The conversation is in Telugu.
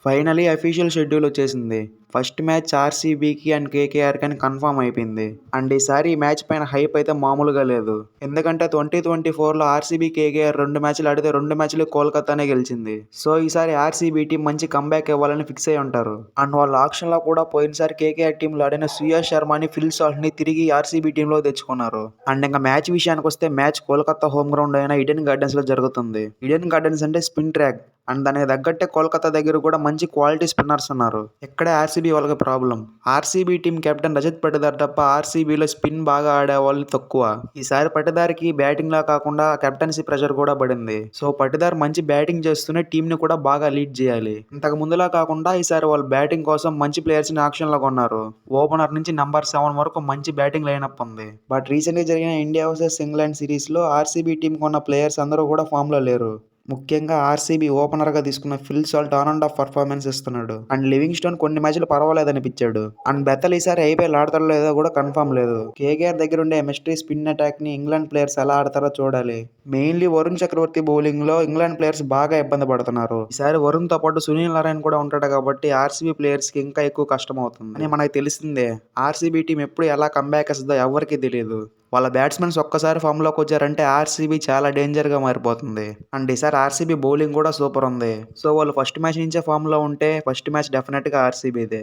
ఫైనలీ అఫీషియల్ షెడ్యూల్ వచ్చేసింది. ఫస్ట్ మ్యాచ్ ఆర్సీబీకి అండ్ కేకేఆర్కి అని కన్ఫర్మ్ అయిపోయింది. అండ్ ఈసారి ఈ మ్యాచ్ పైన హైప్ అయితే మామూలుగా లేదు. ఎందుకంటే 2024లో ఆర్సీబీ కేకేఆర్ 2 మ్యాచ్లు ఆడితే 2 మ్యాచ్లు కోల్కతానే గెలిచింది. సో ఈసారి ఆర్సీబీ టీం మంచి కంబ్యాక్ ఇవ్వాలని ఫిక్స్ అయి ఉంటారు. అండ్ వాళ్ళ ఆక్షన్ లో కూడా పోయినసారి కేకేఆర్ టీంలో ఆడిన సుయాష్ శర్మని, ఫిల్ సాల్ట్ ని తిరిగి ఆర్సీబీ టీంలో తెచ్చుకున్నారు. అండ్ ఇంకా మ్యాచ్ విషయానికి వస్తే మ్యాచ్ కోల్కతా హోమ్ గ్రౌండ్ అయిన ఈడెన్ గార్డెన్స్ లో జరుగుతుంది. ఈడెన్ గార్డెన్స్ అంటే స్పిన్ ట్రాక్. అండ్ దానికి తగ్గట్టే కోల్కతా దగ్గర కూడా మంచి క్వాలిటీ స్పిన్నర్స్ ఉన్నారు. ఇక్కడే ఆర్సీబీ వాళ్ళకి problem. RCB team captain Rajat Patidar తప్ప ఆర్సీబీలో స్పిన్ బాగా ఆడే వాళ్ళు తక్కువ. ఈసారి పటిదార్కి బ్యాటింగ్ లా కాకుండా కెప్టెన్సీ ప్రెషర్ కూడా పడింది. సో పటిదార్ మంచి బ్యాటింగ్ చేస్తూనే టీం ని కూడా బాగా లీడ్ చేయాలి. ఇంతకు ముందులా కాకుండా ఈసారి వాళ్ళు బ్యాటింగ్ కోసం మంచి ప్లేయర్స్ ని ఆక్షన్ లో కొన్నారు. ఓపెనర్ నుంచి నంబర్ 7 వరకు మంచి బ్యాటింగ్ లైనప్ ఉంది. బట్ రీసెంట్ గా జరిగిన ఇండియా వర్సెస్ ఇంగ్లాండ్ సిరీస్ లో ఆర్సీబీ టీం కొన్న ప్లేయర్స్ అందరూ కూడా ఫామ్ లో లేరు. ముఖ్యంగా ఆర్సీబీ ఓపెనర్ గా తీసుకున్న Phil Salt on and of performance ఇస్తున్నాడు. అండ్ లివింగ్ స్టోన్ కొన్ని మ్యాచ్లు పర్వాలేదనిపించాడు. అండ్ బెతల్ ఈసారి ఐపీఎల్ ఆడతాడో లేదో కూడా కన్ఫర్మ్ లేదు. కేకేఆర్ దగ్గర ఉండే మిస్టరీ స్పిన్ అటాక్ ని ఇంగ్లాండ్ ప్లేయర్స్ ఎలా ఆడతారో చూడాలి. మెయిన్లీ వరుణ్ చక్రవర్తి బౌలింగ్ లో ఇంగ్లాండ్ ప్లేయర్స్ బాగా ఇబ్బంది పడుతున్నారు. ఈసారి వరుణ్ తో పాటు సునీల్ నారాయణ కూడా ఉంటాడు కాబట్టి ఆర్సీబీ ప్లేయర్స్ కి ఇంకా ఎక్కువ కష్టం అవుతుంది అని మనకి తెలిసిందే. ఆర్సీబీ టీం ఎప్పుడు ఎలా కంబ్యాక్ ఇస్తుందో ఎవరికి తెలియదు. వాళ్ళ బ్యాట్స్మెన్స్ ఒక్కసారి ఫామ్ లోకి వచ్చారంటే ఆర్సీబీ చాలా డేంజర్ గా మారిపోతుంది. అండ్ ఈసారి ఆర్సీబీ బౌలింగ్ కూడా సూపర్ ఉంది. సో వాళ్ళు ఫస్ట్ మ్యాచ్ నుంచే ఫామ్ లో ఉంటే ఫస్ట్ మ్యాచ్ డెఫినెట్ గా ఆర్సీబీదే.